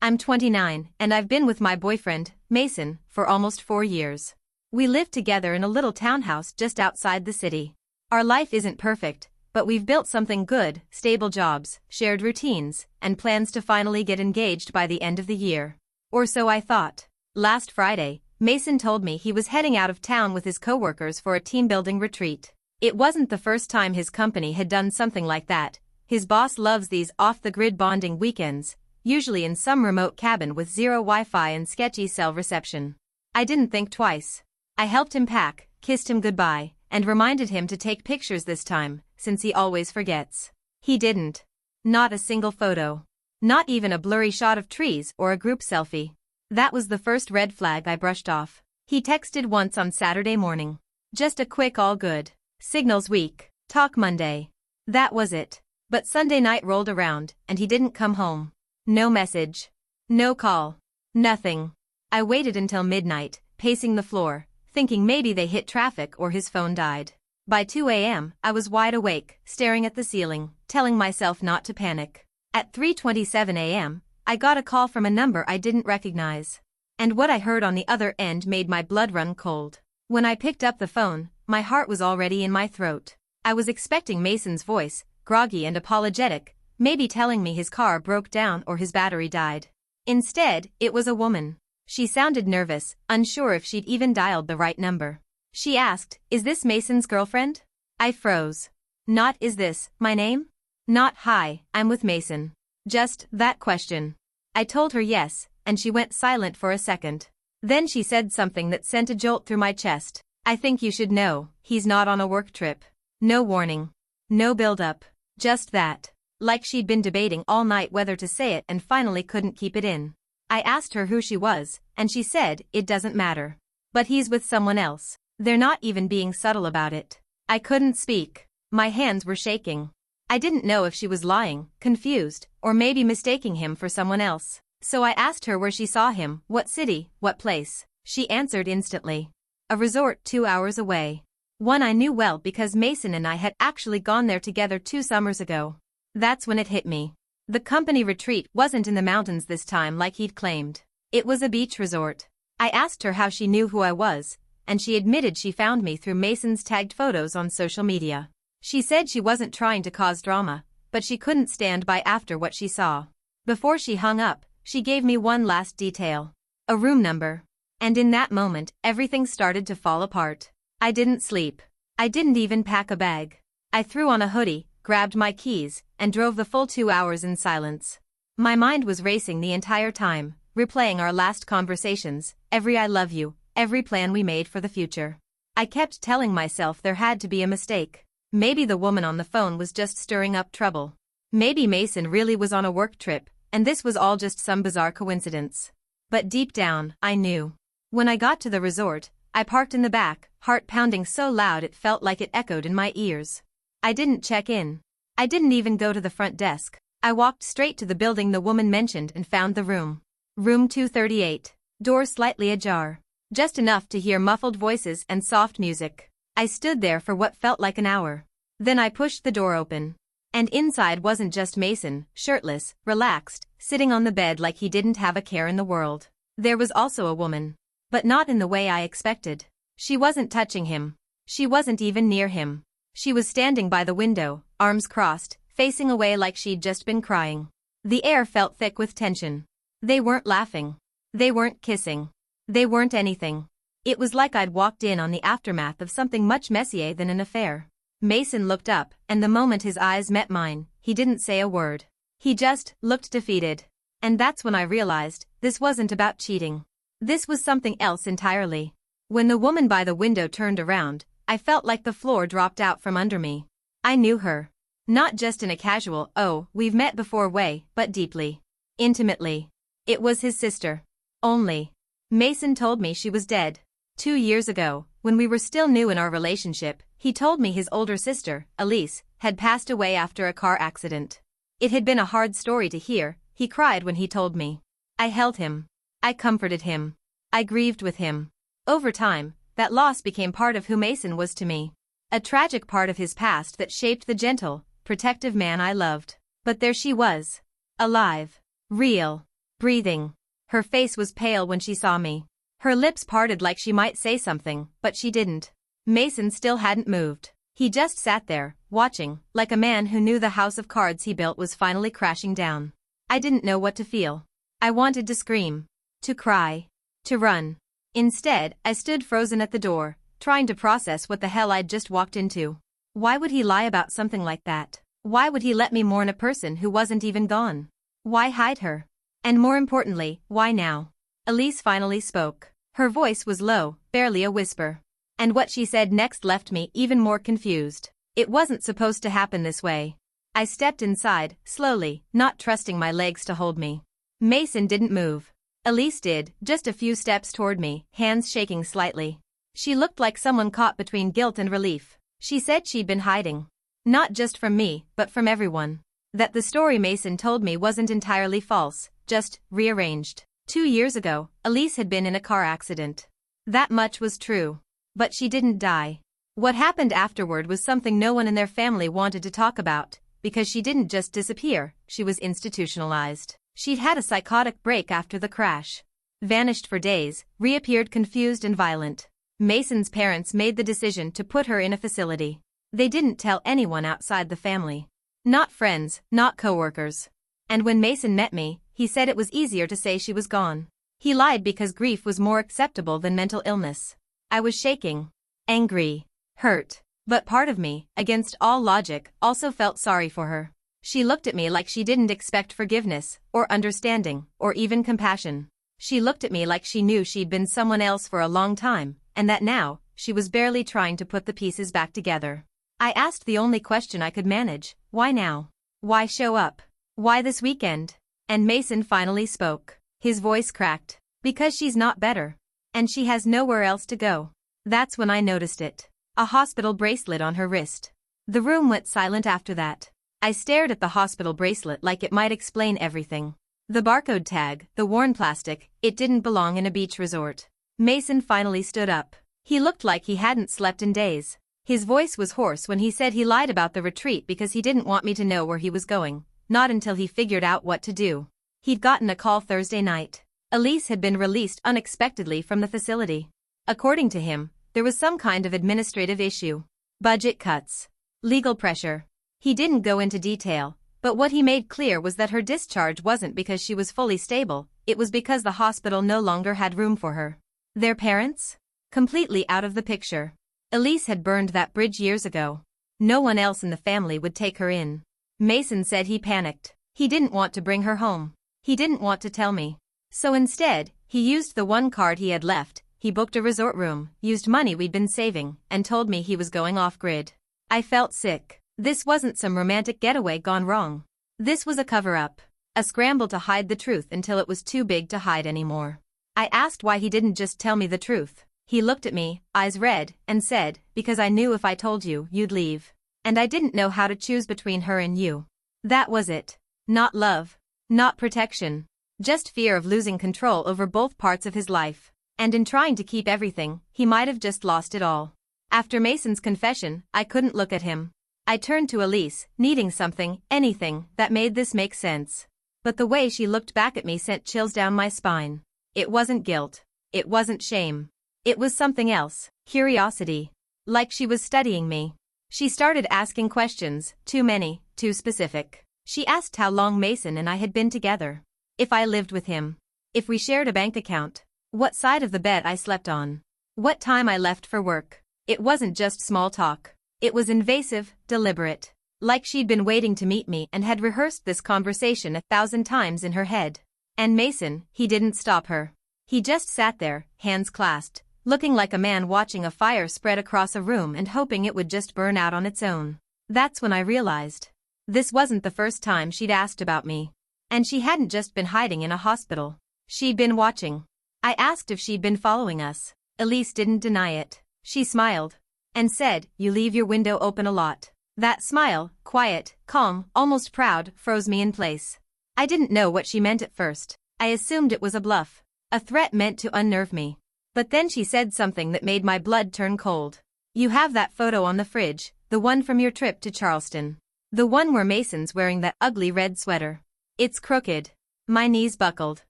I'm 29, and I've been with my boyfriend, Mason, for almost 4 years. We live together in a little townhouse just outside the city. Our life isn't perfect, but we've built something good: stable jobs, shared routines, and plans to finally get engaged by the end of the year. Or so I thought. Last Friday, Mason told me he was heading out of town with his coworkers for a team-building retreat. It wasn't the first time his company had done something like that. His boss loves these off-the-grid bonding weekends, usually in some remote cabin with zero Wi-Fi and sketchy cell reception. I didn't think twice. I helped him pack, kissed him goodbye, and reminded him to take pictures this time, since he always forgets. He didn't. Not a single photo. Not even a blurry shot of trees or a group selfie. That was the first red flag I brushed off. He texted once on Saturday morning. Just a quick all good. Signals weak. Talk Monday. That was it. But Sunday night rolled around, and he didn't come home. No message. No call. Nothing. I waited until midnight, pacing the floor, thinking maybe they hit traffic or his phone died. By 2 a.m., I was wide awake, staring at the ceiling, telling myself not to panic. At 3:27 a.m., I got a call from a number I didn't recognize. And what I heard on the other end made my blood run cold. When I picked up the phone, my heart was already in my throat. I was expecting Mason's voice, groggy and apologetic, maybe telling me his car broke down or his battery died. Instead, it was a woman. She sounded nervous, unsure if she'd even dialed the right number. She asked, "Is this Mason's girlfriend?" I froze. Not "Is this my name?" Not "Hi, I'm with Mason." Just that question. I told her yes, and she went silent for a second. Then she said something that sent a jolt through my chest. "I think you should know, he's not on a work trip." No warning. No build-up. Just that. Like she'd been debating all night whether to say it and finally couldn't keep it in. I asked her who she was, and she said, "It doesn't matter. But he's with someone else." They're not even being subtle about it. I couldn't speak. My hands were shaking. I didn't know if she was lying, confused, or maybe mistaking him for someone else. So I asked her where she saw him, what city, what place. She answered instantly. A resort 2 hours away. One I knew well because Mason and I had actually gone there together 2 summers ago. That's when it hit me. The company retreat wasn't in the mountains this time like he'd claimed. It was a beach resort. I asked her how she knew who I was, and she admitted she found me through Mason's tagged photos on social media. She said she wasn't trying to cause drama, but she couldn't stand by after what she saw. Before she hung up, she gave me one last detail. A room number. And in that moment, everything started to fall apart. I didn't sleep. I didn't even pack a bag. I threw on a hoodie, grabbed my keys, and drove the full 2 hours in silence. My mind was racing the entire time, replaying our last conversations, every "I love you," every plan we made for the future. I kept telling myself there had to be a mistake. Maybe the woman on the phone was just stirring up trouble. Maybe Mason really was on a work trip, and this was all just some bizarre coincidence. But deep down, I knew. When I got to the resort, I parked in the back, heart pounding so loud it felt like it echoed in my ears. I didn't check in. I didn't even go to the front desk. I walked straight to the building the woman mentioned and found the room. Room 238. Door slightly ajar. Just enough to hear muffled voices and soft music. I stood there for what felt like an hour. Then I pushed the door open. And inside wasn't just Mason, shirtless, relaxed, sitting on the bed like he didn't have a care in the world. There was also a woman. But not in the way I expected. She wasn't touching him. She wasn't even near him. She was standing by the window, arms crossed, facing away like she'd just been crying. The air felt thick with tension. They weren't laughing. They weren't kissing. They weren't anything. It was like I'd walked in on the aftermath of something much messier than an affair. Mason looked up, and the moment his eyes met mine, he didn't say a word. He just looked defeated. And that's when I realized, this wasn't about cheating. This was something else entirely. When the woman by the window turned around, I felt like the floor dropped out from under me. I knew her. Not just in a casual, "Oh, we've met before" way, but deeply. Intimately. It was his sister. Only. Mason told me she was dead. 2 years ago, when we were still new in our relationship, he told me his older sister, Elise, had passed away after a car accident. It had been a hard story to hear. He cried when he told me. I held him. I comforted him. I grieved with him. Over time, that loss became part of who Mason was to me. A tragic part of his past that shaped the gentle, protective man I loved. But there she was. Alive. Real. breathing. Her face was pale when she saw me. Her lips parted like she might say something, but she didn't. Mason still hadn't moved. He just sat there, watching, like a man who knew the house of cards he built was finally crashing down. I didn't know what to feel. I wanted to scream, to cry, to run. Instead, I stood frozen at the door, trying to process what the hell I'd just walked into. Why would he lie about something like that? Why would he let me mourn a person who wasn't even gone? Why hide her? And more importantly, why now? Elise finally spoke. Her voice was low, barely a whisper. And what she said next left me even more confused. It wasn't supposed to happen this way. I stepped inside, slowly, not trusting my legs to hold me. Mason didn't move. Elise did, just a few steps toward me, hands shaking slightly. She looked like someone caught between guilt and relief. She said she'd been hiding. Not just from me, but from everyone. That the story Mason told me wasn't entirely false, just rearranged. 2 years ago, Elise had been in a car accident. That much was true. But she didn't die. What happened afterward was something no one in their family wanted to talk about, because she didn't just disappear, she was institutionalized. She'd had a psychotic break after the crash. Vanished for days, reappeared confused and violent. Mason's parents made the decision to put her in a facility. They didn't tell anyone outside the family. Not friends, not coworkers. And when Mason met me, he said it was easier to say she was gone. He lied because grief was more acceptable than mental illness. I was shaking. Angry. Hurt. But part of me, against all logic, also felt sorry for her. She looked at me like she didn't expect forgiveness, or understanding, or even compassion. She looked at me like she knew she'd been someone else for a long time, and that now, she was barely trying to put the pieces back together. I asked the only question I could manage: why now? Why show up? Why this weekend? And Mason finally spoke. His voice cracked. Because she's not better. And she has nowhere else to go. That's when I noticed it. A hospital bracelet on her wrist. The room went silent after that. I stared at the hospital bracelet like it might explain everything. The barcode tag, the worn plastic, it didn't belong in a beach resort. Mason finally stood up. He looked like he hadn't slept in days. His voice was hoarse when he said he lied about the retreat because he didn't want me to know where he was going, not until he figured out what to do. He'd gotten a call Thursday night. Elise had been released unexpectedly from the facility. According to him, there was some kind of administrative issue. Budget cuts. Legal pressure. He didn't go into detail, but what he made clear was that her discharge wasn't because she was fully stable, it was because the hospital no longer had room for her. Their parents? Completely out of the picture. Elise had burned that bridge years ago. No one else in the family would take her in. Mason said he panicked. He didn't want to bring her home. He didn't want to tell me. So instead, he used the one card he had left. He booked a resort room, used money we'd been saving, and told me he was going off-grid. I felt sick. This wasn't some romantic getaway gone wrong. This was a cover-up. A scramble to hide the truth until it was too big to hide anymore. I asked why he didn't just tell me the truth. He looked at me, eyes red, and said, because I knew if I told you, you'd leave. And I didn't know how to choose between her and you. That was it. Not love. Not protection. Just fear of losing control over both parts of his life. And in trying to keep everything, he might have just lost it all. After Mason's confession, I couldn't look at him. I turned to Elise, needing something, anything, that made this make sense. But the way she looked back at me sent chills down my spine. It wasn't guilt. It wasn't shame. It was something else. Curiosity. Like she was studying me. She started asking questions, too many, too specific. She asked how long Mason and I had been together. If I lived with him. If we shared a bank account. What side of the bed I slept on. What time I left for work. It wasn't just small talk. It was invasive, deliberate. Like she'd been waiting to meet me and had rehearsed this conversation 1,000 times in her head. And Mason, he didn't stop her. He just sat there, hands clasped, looking like a man watching a fire spread across a room and hoping it would just burn out on its own. That's when I realized. This wasn't the first time she'd asked about me. And she hadn't just been hiding in a hospital. She'd been watching. I asked if she'd been following us. Elise didn't deny it. She smiled. And said, you leave your window open a lot. That smile, quiet, calm, almost proud, froze me in place. I didn't know what she meant at first. I assumed it was a bluff. A threat meant to unnerve me. But then she said something that made my blood turn cold. You have that photo on the fridge, the one from your trip to Charleston. The one where Mason's wearing that ugly red sweater. It's crooked. My knees buckled.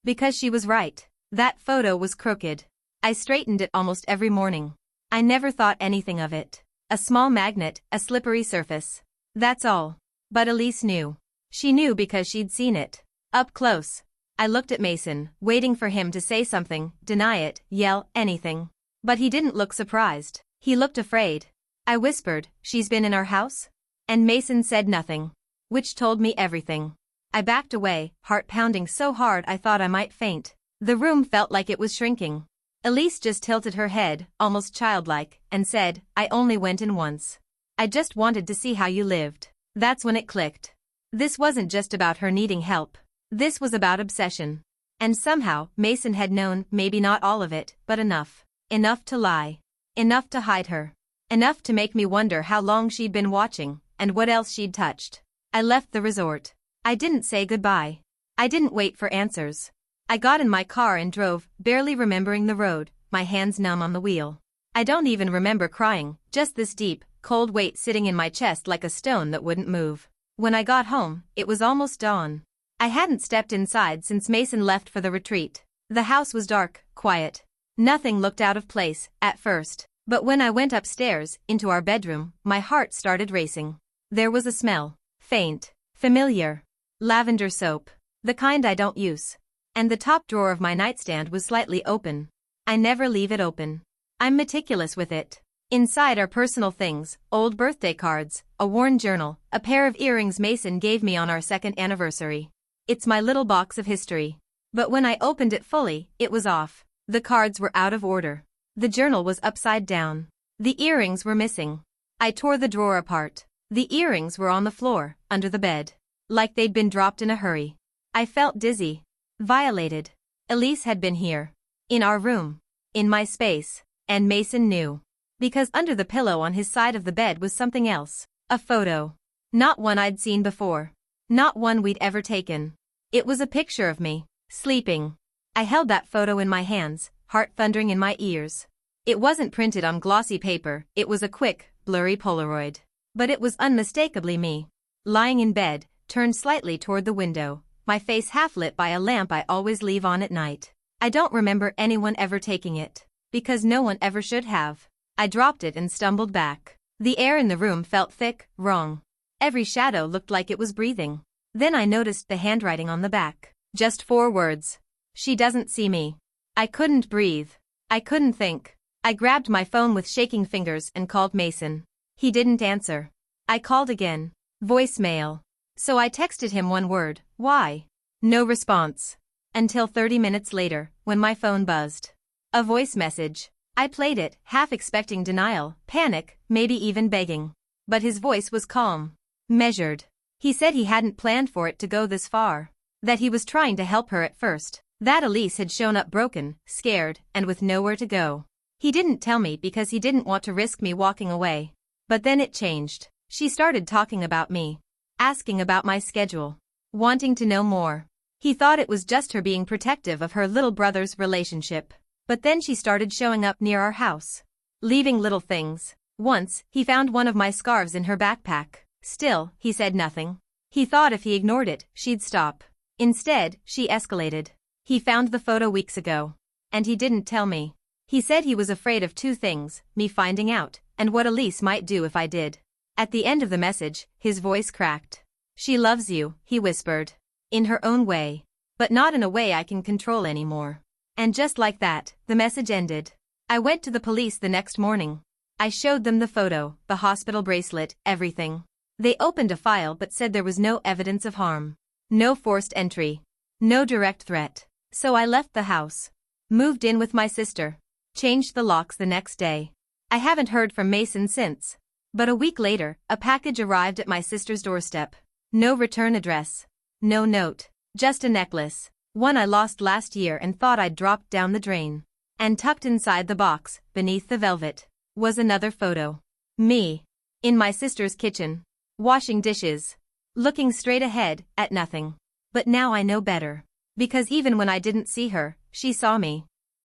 Because she was right. That photo was crooked. I straightened it almost every morning. I never thought anything of it. A small magnet, a slippery surface. That's all. But Elise knew. She knew because she'd seen it. Up close. I looked at Mason, waiting for him to say something, deny it, yell, anything. But he didn't look surprised. He looked afraid. I whispered, "She's been in our house?" And Mason said nothing. Which told me everything. I backed away, heart pounding so hard I thought I might faint. The room felt like it was shrinking. Elise just tilted her head, almost childlike, and said, "I only went in once. I just wanted to see how you lived." That's when it clicked. This wasn't just about her needing help. This was about obsession. And somehow, Mason had known, maybe not all of it, but enough. Enough to lie. Enough to hide her. Enough to make me wonder how long she'd been watching, and what else she'd touched. I left the resort. I didn't say goodbye. I didn't wait for answers. I got in my car and drove, barely remembering the road, my hands numb on the wheel. I don't even remember crying, just this deep, cold weight sitting in my chest like a stone that wouldn't move. When I got home, it was almost dawn. I hadn't stepped inside since Mason left for the retreat. The house was dark, quiet. Nothing looked out of place, at first. But when I went upstairs, into our bedroom, my heart started racing. There was a smell. Faint. Familiar. Lavender soap. The kind I don't use. And the top drawer of my nightstand was slightly open. I never leave it open. I'm meticulous with it. Inside are personal things, old birthday cards, a worn journal, a pair of earrings Mason gave me on our second anniversary. It's my little box of history. But when I opened it fully, it was off. The cards were out of order. The journal was upside down. The earrings were missing. I tore the drawer apart. The earrings were on the floor, under the bed. Like they'd been dropped in a hurry. I felt dizzy. Violated. Elise had been here. In our room. In my space. And Mason knew. Because under the pillow on his side of the bed was something else. A photo. Not one I'd seen before. Not one we'd ever taken. It was a picture of me, sleeping. I held that photo in my hands, heart thundering in my ears. It wasn't printed on glossy paper, it was a quick, blurry Polaroid. But it was unmistakably me. Lying in bed, turned slightly toward the window, my face half lit by a lamp I always leave on at night. I don't remember anyone ever taking it. Because no one ever should have. I dropped it and stumbled back. The air in the room felt thick, wrong. Every shadow looked like it was breathing. Then I noticed the handwriting on the back. Just 4 words. She doesn't see me. I couldn't breathe. I couldn't think. I grabbed my phone with shaking fingers and called Mason. He didn't answer. I called again. Voicemail. So I texted him one word, "Why?" No response. Until 30 minutes later, when my phone buzzed. A voice message. I played it, half expecting denial, panic, maybe even begging. But his voice was calm. Measured. He said he hadn't planned for it to go this far. That he was trying to help her at first. That Elise had shown up broken, scared, and with nowhere to go. He didn't tell me because he didn't want to risk me walking away. But then it changed. She started talking about me. Asking about my schedule. Wanting to know more. He thought it was just her being protective of her little brother's relationship. But then she started showing up near our house. Leaving little things. Once, he found one of my scarves in her backpack. Still, he said nothing. He thought if he ignored it, she'd stop. Instead, she escalated. He found the photo weeks ago. And he didn't tell me. He said he was afraid of 2 things, me finding out, and what Elise might do if I did. At the end of the message, his voice cracked. "She loves you," he whispered. In her own way. But not in a way I can control anymore. And just like that, the message ended. I went to the police the next morning. I showed them the photo, the hospital bracelet, everything. They opened a file but said there was no evidence of harm. No forced entry. No direct threat. So I left the house. Moved in with my sister. Changed the locks the next day. I haven't heard from Mason since. But a week later, a package arrived at my sister's doorstep. No return address. No note. Just a necklace. One I lost last year and thought I'd dropped down the drain. And tucked inside the box, beneath the velvet, was another photo. Me. In my sister's kitchen. Washing dishes. Looking straight ahead, at nothing. But now I know better. Because even when I didn't see her, she saw me.